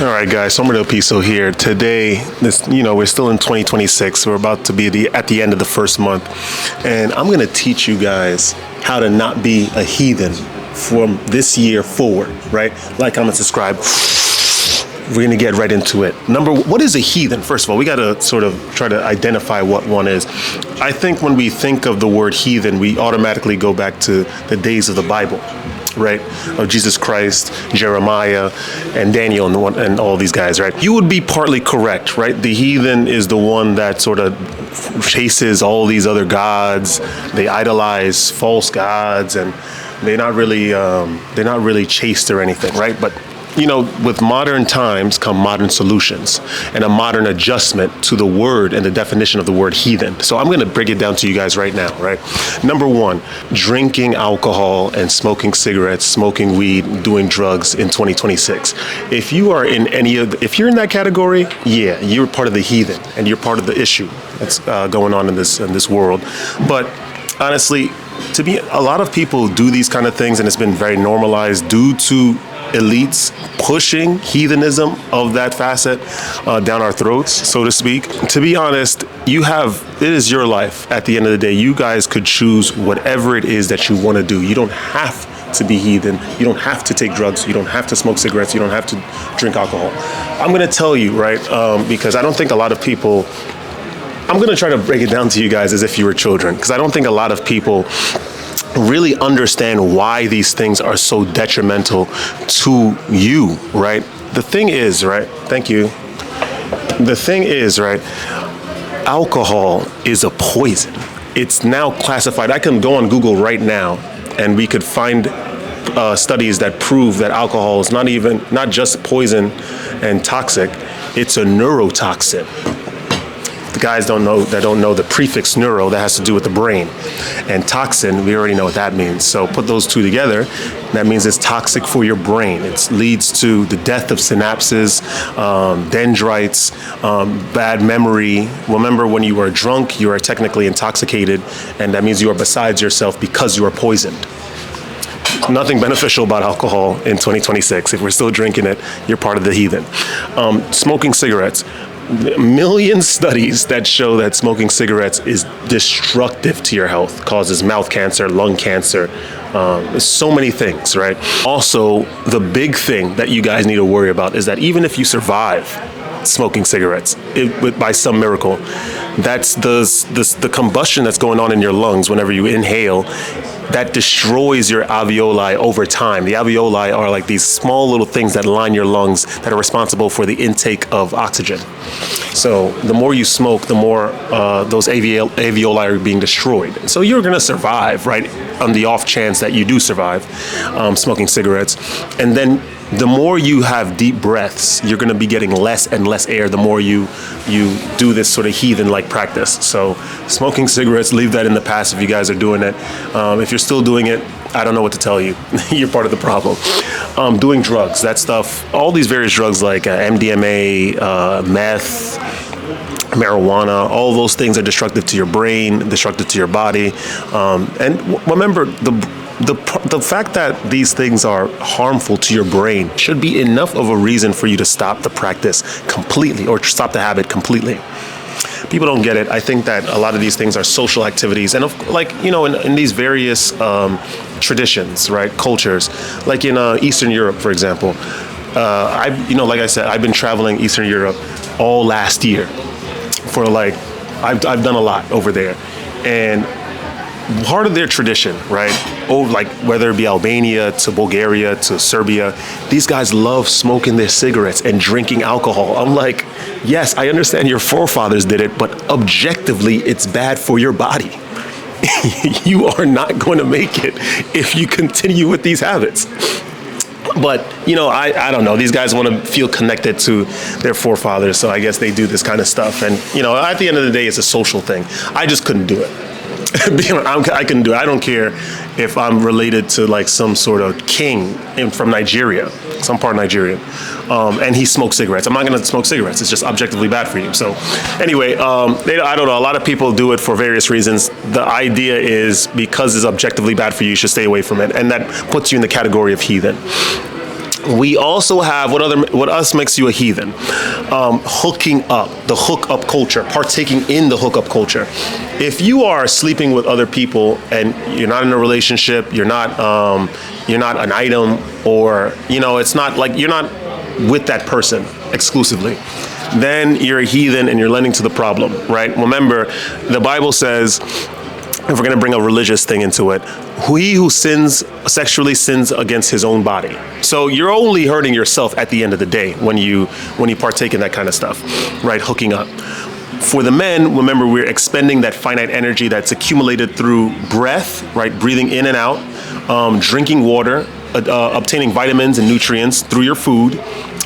All right, guys, Sombrero Piso here. Today, we're still in 2026. We're about to be at the end of the first month. And I'm going to teach you guys how to not be a heathen from this year forward, right? Like, comment, subscribe. We're going to get right into it. What is a heathen? First of all, we got to sort of try to identify what one is. I think when we think of the word heathen, we automatically go back to the days of the Bible, right? Of Jesus Christ, Jeremiah, and Daniel, and all these guys, right? You would be partly correct, right? The heathen is the one that sort of chases all these other gods. They idolize false gods, and they're not really chaste or anything, right? But with modern times come modern solutions and a modern adjustment to the word and the definition of the word heathen. So I'm going to break it down to you guys right now, right? Number one, drinking alcohol and smoking cigarettes, smoking weed, doing drugs in 2026. If you are in if you're in that category, yeah, you're part of the heathen and you're part of the issue that's going on in this world. But honestly, a lot of people do these kind of things and it's been very normalized due to elites pushing heathenism of that facet down our throats, so to speak. To be honest, it is your life. At the end of the day, you guys could choose whatever it is that you want to do. You don't have to be heathen. You don't have to take drugs. You don't have to smoke cigarettes. You don't have to drink alcohol. I'm going to tell you, right, because I don't think a lot of people, I'm going to try to break it down to you guys as if you were children, because I don't think a lot of people really understand why these things are so detrimental to you, right? The thing is, right? Thank you. The thing is, right? Alcohol is a poison. It's now classified. I can go on Google right now and we could find studies that prove that alcohol is not just poison and toxic, it's a neurotoxin. The guys don't know the prefix neuro, that has to do with the brain. And toxin, we already know what that means. So put those two together, that means it's toxic for your brain. It leads to the death of synapses, dendrites, bad memory. Remember, when you are drunk, you are technically intoxicated, and that means you are besides yourself because you are poisoned. Nothing beneficial about alcohol in 2026. If we're still drinking it, you're part of the heathen. Smoking cigarettes. Million studies that show that smoking cigarettes is destructive to your health, causes mouth cancer, lung cancer, so many things, right? Also, the big thing that you guys need to worry about is that even if you survive smoking cigarettes, by some miracle, that's the combustion that's going on in your lungs whenever you inhale, that destroys your alveoli over time. The alveoli are like these small little things that line your lungs that are responsible for the intake of oxygen. So the more you smoke, the more those alveoli are being destroyed. So you're going to survive, right, on the off chance that you do survive smoking cigarettes. And then the more you have deep breaths, you're going to be getting less and less air the more you do this sort of heathen-like practice. So smoking cigarettes, leave that in the past if you guys are doing it. If you're still doing it, I don't know what to tell you. You're part of the problem. Doing drugs, that stuff, all these various drugs like MDMA, meth, marijuana, all those things are destructive to your brain, destructive to your body. And remember, the fact that these things are harmful to your brain should be enough of a reason for you to stop the practice completely or stop the habit completely. People don't get it. I think that a lot of these things are social activities, and in these various traditions, right, cultures, like in Eastern Europe, for example. Like I said, I've been traveling Eastern Europe all last year for I've done a lot over there, and part of their tradition, right? Whether it be Albania to Bulgaria to Serbia, these guys love smoking their cigarettes and drinking alcohol. I'm like, yes, I understand your forefathers did it, but objectively, it's bad for your body. You are not going to make it if you continue with these habits. But, I don't know. These guys want to feel connected to their forefathers, so I guess they do this kind of stuff. And, at the end of the day, it's a social thing. I just couldn't do it. I can do it. I don't care if I'm related to some sort of king from Nigeria, some part of Nigeria, and he smokes cigarettes. I'm not going to smoke cigarettes. It's just objectively bad for you. So anyway, I don't know. A lot of people do it for various reasons. The idea is because it's objectively bad for you, you should stay away from it. And that puts you in the category of heathen. We also have what else makes you a heathen? Hooking up, the hookup culture, partaking in the hookup culture. If you are sleeping with other people and you're not in a relationship, you're not an item, or it's not like you're not with that person exclusively, then you're a heathen and you're lending to the problem, right? Remember, the Bible says, if we're going to bring a religious thing into it, he who sins sexually sins against his own body. So you're only hurting yourself at the end of the day when you partake in that kind of stuff, right? Hooking up. For the men, remember, we're expending that finite energy that's accumulated through breath, right? Breathing in and out, drinking water, obtaining vitamins and nutrients through your food,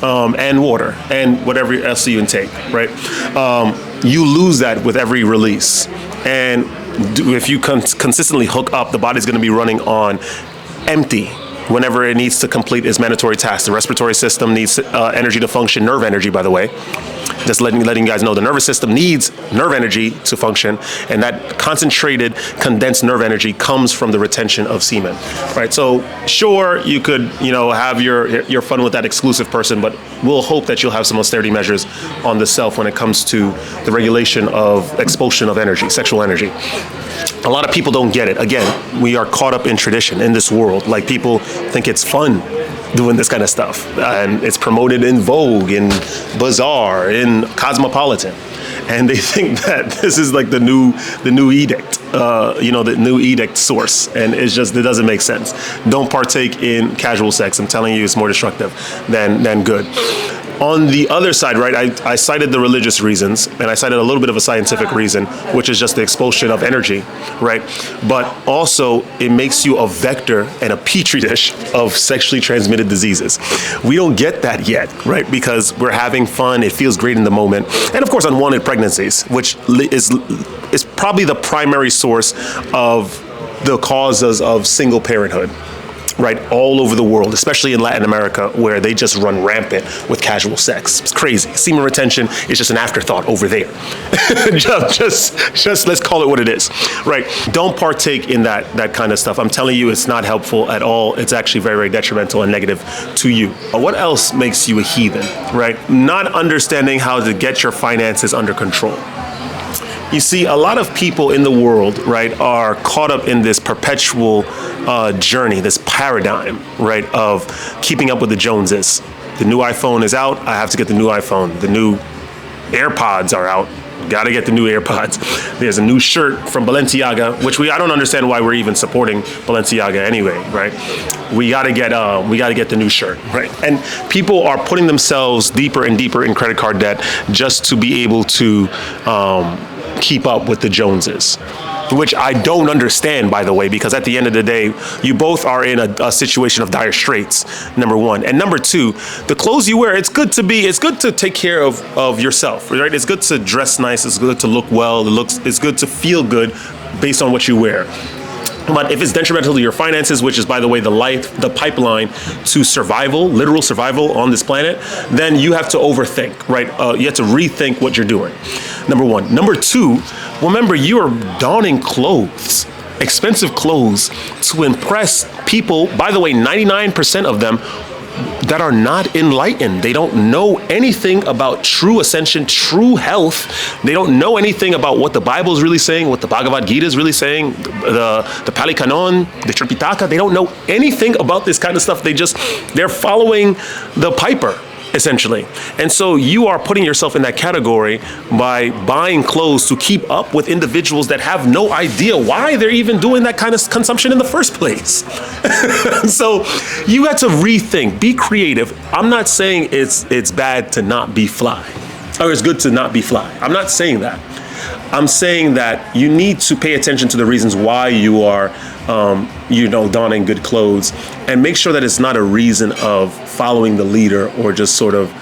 and water, and whatever else you intake, right? You lose that with every release. And if you consistently hook up, the body's going to be running on empty whenever it needs to complete its mandatory tasks. The respiratory system needs energy to function, nerve energy, by the way. Just letting you guys know, the nervous system needs nerve energy to function, and that concentrated, condensed nerve energy comes from the retention of semen, right? So sure, you could, have your fun with that exclusive person, but we'll hope that you'll have some austerity measures on the self when it comes to the regulation of expulsion of energy, sexual energy. A lot of people don't get it. Again, we are caught up in tradition in this world. Like, people think it's fun doing this kind of stuff, and it's promoted in Vogue, in Bazaar, in Cosmopolitan, and they think that this is like the new edict, the new edict source, and it doesn't make sense. Don't partake in casual sex. I'm telling you, it's more destructive than good. On the other side, right, I cited the religious reasons, and I cited a little bit of a scientific reason, which is just the expulsion of energy, right? But also, it makes you a vector and a petri dish of sexually transmitted diseases. We don't get that yet, right? Because we're having fun, it feels great in the moment. And of course, unwanted pregnancies, which is probably the primary source of the causes of single parenthood, right, all over the world, especially in Latin America, where they just run rampant with casual sex. It's crazy. Semen retention is just an afterthought over there. just let's call it what it is, right? Don't partake in that kind of stuff. I'm telling you, it's not helpful at all. It's actually very, very detrimental and negative to you. What else makes you a heathen, right? Not understanding how to get your finances under control. You see, a lot of people in the world, right, are caught up in this perpetual journey, this paradigm, right, of keeping up with the Joneses. The new iPhone is out, I have to get the new iPhone. The new AirPods are out, gotta get the new AirPods. There's a new shirt from Balenciaga, which I don't understand why we're even supporting Balenciaga anyway, right? We gotta get the new shirt, right? And people are putting themselves deeper and deeper in credit card debt just to be able to keep up with the Joneses, which I don't understand, by the way, because at the end of the day, you both are in a situation of dire straits, number one. And number two, the clothes you wear, it's good to take care of yourself, right? It's good to dress nice, it's good to look well, it's good to feel good based on what you wear. But if it's detrimental to your finances, which is, by the way, the pipeline to survival, literal survival on this planet, then you have to overthink, right? You have to rethink what you're doing, number one. Number two, remember, you are donning clothes, expensive clothes, to impress people, by the way, 99% of them, that are not enlightened. They don't know anything about true ascension, true health. They don't know anything about what the Bible is really saying, what the Bhagavad Gita is really saying, the Pali Canon, the Tripitaka. They don't know anything about this kind of stuff. They're following the piper, essentially. And so you are putting yourself in that category by buying clothes to keep up with individuals that have no idea why they're even doing that kind of consumption in the first place. So you got to rethink, be creative. I'm not saying it's bad to not be fly, or it's good to not be fly. I'm not saying that. I'm saying that you need to pay attention to the reasons why you are donning good clothes, and make sure that it's not a reason of following the leader, or just sort of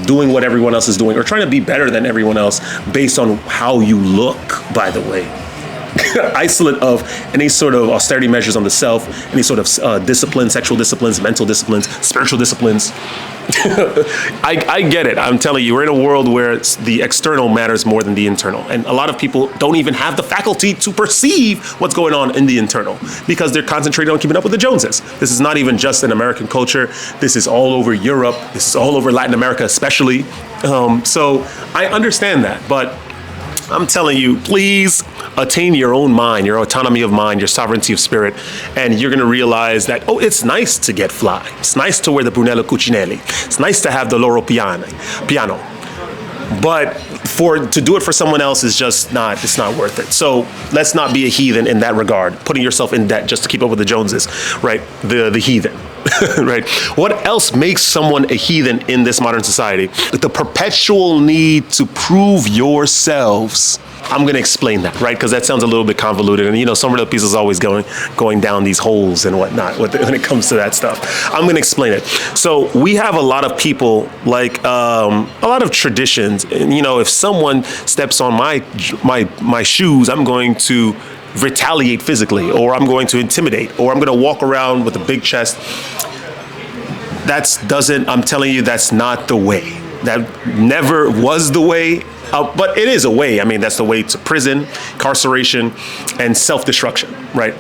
doing what everyone else is doing, or trying to be better than everyone else based on how you look, by the way. isolate of any sort of austerity measures on the self, any sort of discipline, sexual disciplines, mental disciplines, spiritual disciplines. I get it. I'm telling you, we're in a world where the external matters more than the internal. And a lot of people don't even have the faculty to perceive what's going on in the internal because they're concentrated on keeping up with the Joneses. This is not even just an American culture. This is all over Europe. This is all over Latin America, especially. So I understand that, but I'm telling you, please attain your own mind, your autonomy of mind, your sovereignty of spirit, and you're going to realize that, oh, it's nice to get fly. It's nice to wear the Brunello Cucinelli. It's nice to have the Loro piano. But to do it for someone else is just not, it's not worth it. So let's not be a heathen in that regard, putting yourself in debt just to keep up with the Joneses, right? The heathen. Right? What else makes someone a heathen in this modern society? The perpetual need to prove yourselves. I'm going to explain that, right? Because that sounds a little bit convoluted. And, you know, some of the pieces is always going down these holes and whatnot when it comes to that stuff. I'm going to explain it. So we have a lot of people, like a lot of traditions. And, you know, if someone steps on my shoes, I'm going to retaliate physically, or I'm going to intimidate, or I'm going to walk around with a big chest. I'm telling you, that's not the way. That never was the way, but it is a way. I mean, that's the way to prison, incarceration, and self-destruction, right?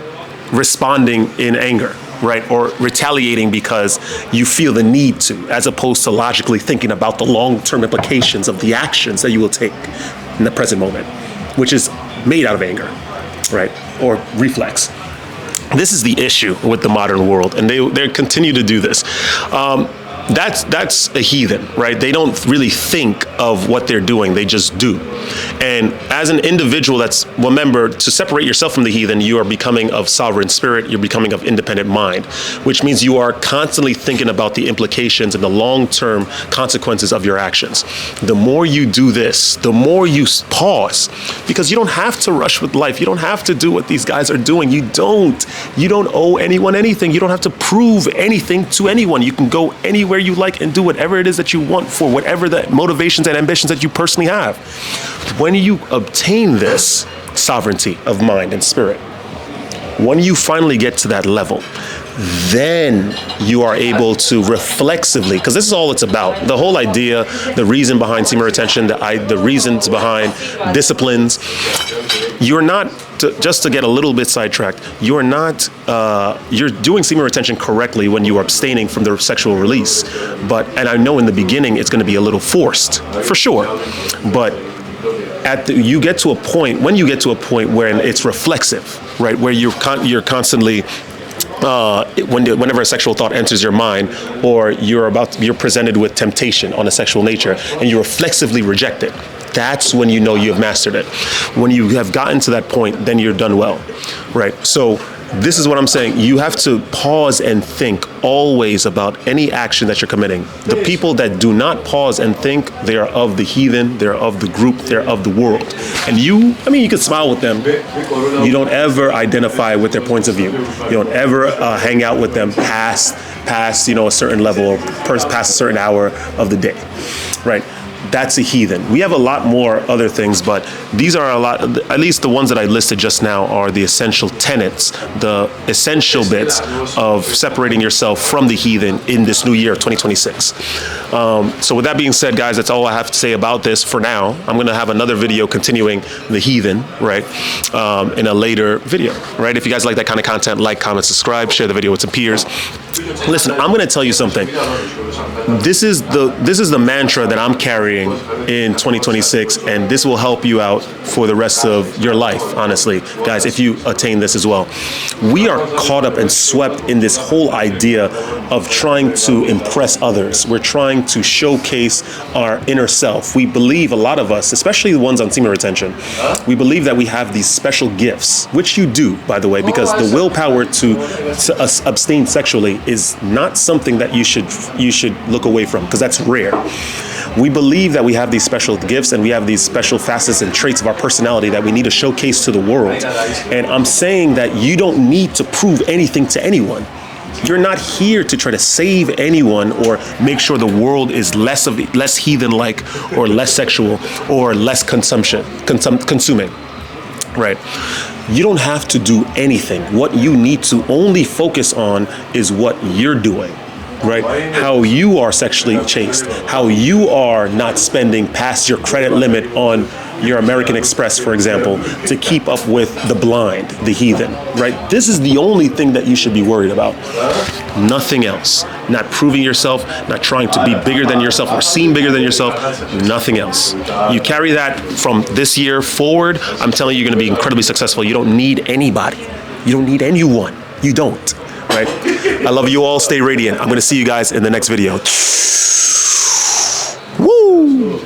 Responding in anger, right? Or retaliating because you feel the need to, as opposed to logically thinking about the long-term implications of the actions that you will take in the present moment, which is made out of anger, right? Or reflex. This is the issue with the modern world, and they continue to do this. That's a heathen, right? They don't really think of what they're doing. They just do. And as an individual, remember, to separate yourself from the heathen, you are becoming of sovereign spirit. You're becoming of independent mind, which means you are constantly thinking about the implications and the long-term consequences of your actions. The more you do this, the more you pause, because you don't have to rush with life. You don't have to do what these guys are doing. You don't owe anyone anything. You don't have to prove anything to anyone. You can go anywhere you like and do whatever it is that you want for whatever the motivations and ambitions that you personally have. When you obtain this sovereignty of mind and spirit, when you finally get to that level, then you are able to reflexively, because this is all it's about. The whole idea, the reason behind semen retention, the reasons behind disciplines, you're not, just to get a little bit sidetracked, you're doing semen retention correctly when you are abstaining from the sexual release. And I know in the beginning it's going to be a little forced, for sure. But when you get to a point where it's reflexive, right, where you're constantly whenever a sexual thought enters your mind, or you're presented with temptation on a sexual nature, and you reflexively reject it, that's when you know you have mastered it. When you have gotten to that point, then you're done well, right? So this is what I'm saying. You have to pause and think always about any action that you're committing. The people that do not pause and think, they are of the heathen, they're of the group, they're of the world. And you can smile with them. You don't ever identify with their points of view. You don't ever hang out with them past a certain level, or past a certain hour of the day, right? That's a heathen. We have a lot more other things, but these are at least the ones that I listed just now are the essential tenets, the essential bits of separating yourself from the heathen in this new year, 2026. So with that being said, guys, that's all I have to say about this for now. I'm going to have another video continuing the heathen, right, in a later video, right? If you guys like that kind of content, like, comment, subscribe, share the video with some peers. Listen, I'm going to tell you something. This is the mantra that I'm carrying in 2026, and this will help you out for the rest of your life, honestly, guys, if you attain this as well. We are caught up and swept in this whole idea of trying to impress others. We're trying to showcase our inner self. We believe, a lot of us, especially the ones on semen retention, we believe that we have these special gifts, which you do, by the way, because the willpower to abstain sexually is not something that you should look away from, because that's rare. We believe that we have these special gifts and we have these special facets and traits of our personality that we need to showcase to the world. And I'm saying that you don't need to prove anything to anyone. You're not here to try to save anyone or make sure the world is less heathen-like or less sexual or less consuming. right? You don't have to do anything. What you need to only focus on is what you're doing, right? How you are sexually chaste, how you are not spending past your credit limit on your American Express, for example, to keep up with the blind, the heathen, right? This is the only thing that you should be worried about. Nothing else. Not proving yourself, not trying to be bigger than yourself or seem bigger than yourself, nothing else. You carry that from this year forward, I'm telling you, you're gonna be incredibly successful. You don't need anybody. You don't need anyone. You don't, right? I love you all, stay radiant. I'm gonna see you guys in the next video. Woo!